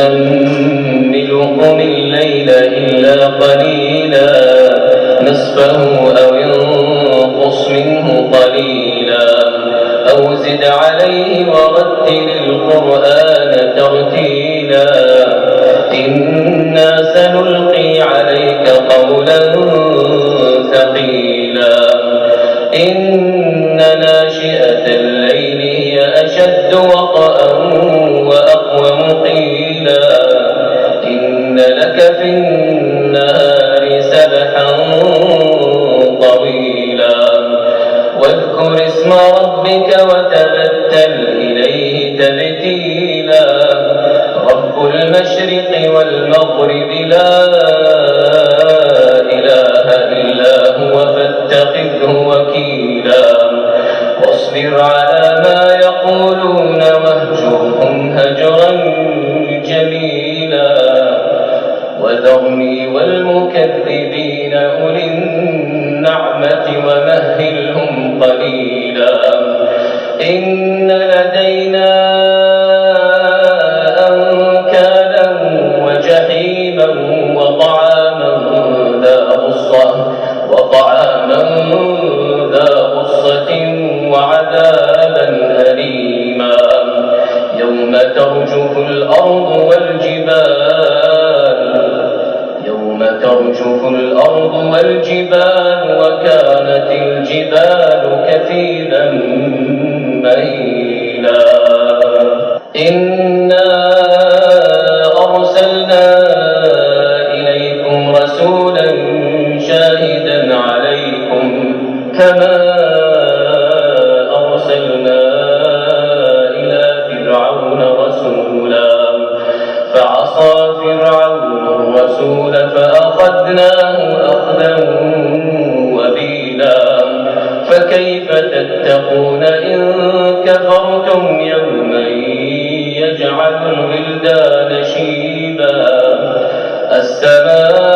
نزملكم الليل إلا قليلا نصفه أو انقص منه قليلا أو زد عليه ورتل القرآن ترتيلا إنا سنلقي عليك قولا ثقيلا إن ناشئة الليل هي أشد وطئا وأقوم قيلا إن لك في النهار سبحا طويلا واذكر اسم ربك وتبتل إليه تبتيلا رب المشرق والمغرب لا إله إلا هو فاتخذه وكيلا واصبر على ما يقولون واهجرهم هجرا جميلا وذرني والمكذبين أولي النعمة ومهلهم قليلا إن لدينا أنكالا وجحيما وطعاما ذا غصة وعذابا أليما يوم ترجف الأرض والجبال وكانت الجبال كثيبا مهيلا إنا أرسلنا إليكم رسولا شاهدا عليكم كما أرسلنا إلى فرعون رسولا فعصى فرعون الرسول فأخذناه أخذا وبيلا فكيف تتقون إن كفرتم يوما يجعل الولدان شيبا السماء